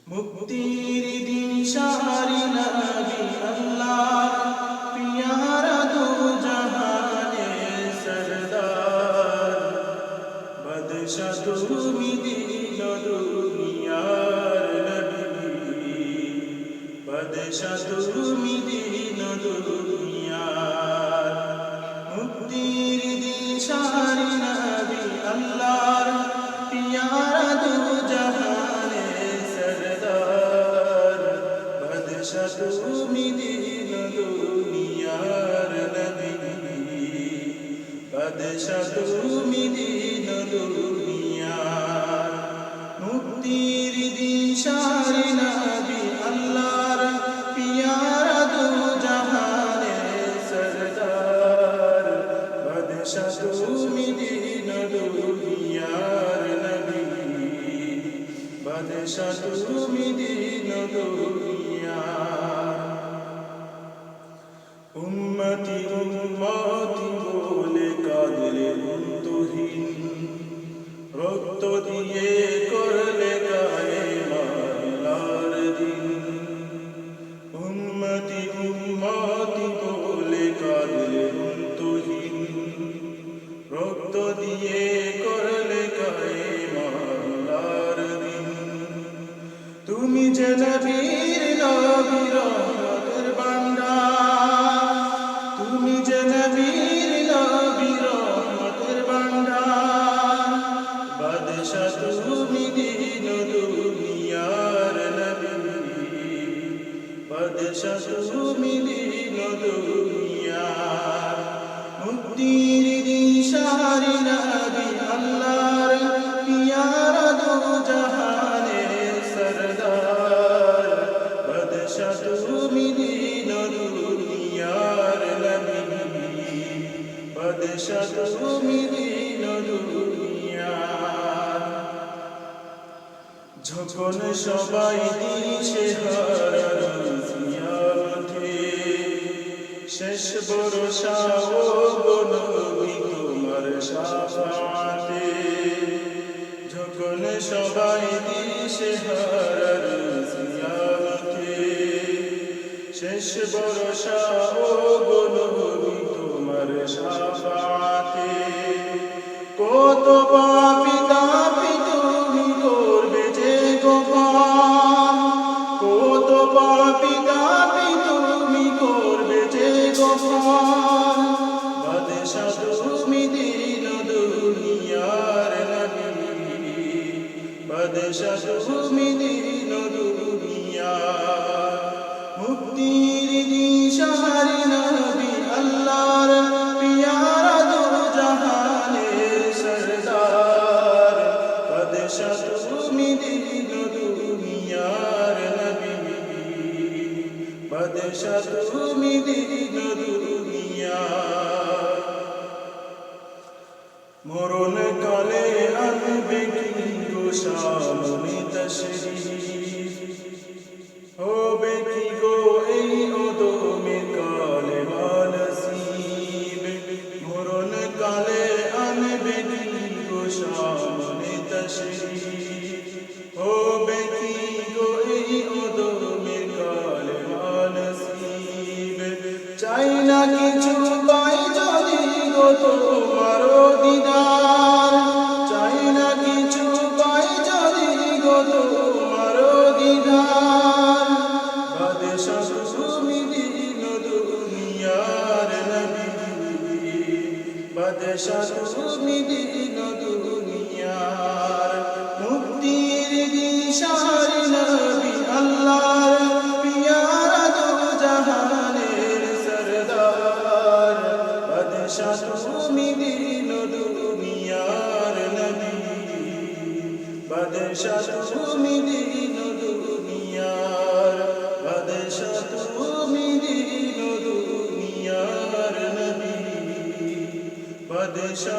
মুক্তির দিন সারি নবী আল্লাহ পিয়ারা দু জাহানে সরদার বাদশা তুমি দিন দুনিয়ার নবী বাদশা তুমি দিন দুনিয়ার মুক্তির দিন সারি নবী আল্লাহ পিয়ারা দু জাহানে সরদার বাদশা তুমি দিন দুনিয়ার নবী বাদশা তুমি দিন দুনিয়ার মুক্তির দিন সারি নবী আল্লাহর পিয়ারা দু জাহানে সরদার বাদশা তুমি দিন দুনিয়ার নবী বাদশা তুমি দিন দুনিয়ার উম্মতি উম্মতি বলে কাঁদলে অন্তহীন রক্ত দিয়ে করলে গায়ে মালার দিন উম্মতি উম্মতি বলে কাঁদলে অন্তহীন রক্ত দিয়ে করলে গায়ে মালার দিন তুমি যে নবীর নবী রহমতের ভান্ডার তুমি যে নবীর নবী রহমতের ভান্ডার বাদশা তুমি দিন দুনিয়ার নবী বাদশা তুমি দিন দুনিয়ার মুক্তির দিন সারি নবী আল্লাহর পিয়ারা দু জাহানে সরদার বাদশা তুমি দিন দুনিয়ার নবী বাদশা তুমি দিন দুনিয়ার যখন সবাই দিশে হারার জিয়ারতে শেষ ভরসা ও নবী তোমার শাফাতে যখন সবাই দিশে হারার জিয়ারতে শেষ ভরসা ও নবী তোমার শাফাতে কত পাপী তাপী তুমি করবে যে গোপন কত পাপী তাপী তুমি করবে যে গোপন বাদশা তুমি দিন দুনিয়ার নবী বাদশা তুমি দিন দুনিয়ার মুক্তির দিন সারি নবী আল্লাহর পিয়ারা দু জাহানের সরদার বাদশা তুমি দিন দুনিয়ার নবী বাদশা তুমি দিন দুনিয়ার মরণ কালে আনবে কি গো সামনে তশরীফ হবে কি গো এই ওদমে কালে নসিব মরণ কালে আনবে কি গো সামনে তশরীফ হবে কি গো এই ওদমে কালে নসিব চাই না কিছু পাই যদি গো তোমার দিদার চাই না কিছু পাই যদি গো তোমার দিদার বাদশা তুমি দিন দুনিয়ার নবী বাদশা তুমি দিন দুনিয়ার মুক্তির দিন সারি নবী আল্লাহর পিয়ারা দু জাহানের সরদার বাদশা তুমি দিন দুনিয়ার নবী বাদশা তুমি দিন দুনিয়ার বাদশা তুমি দিন দুনিয়ার নবী বাদশা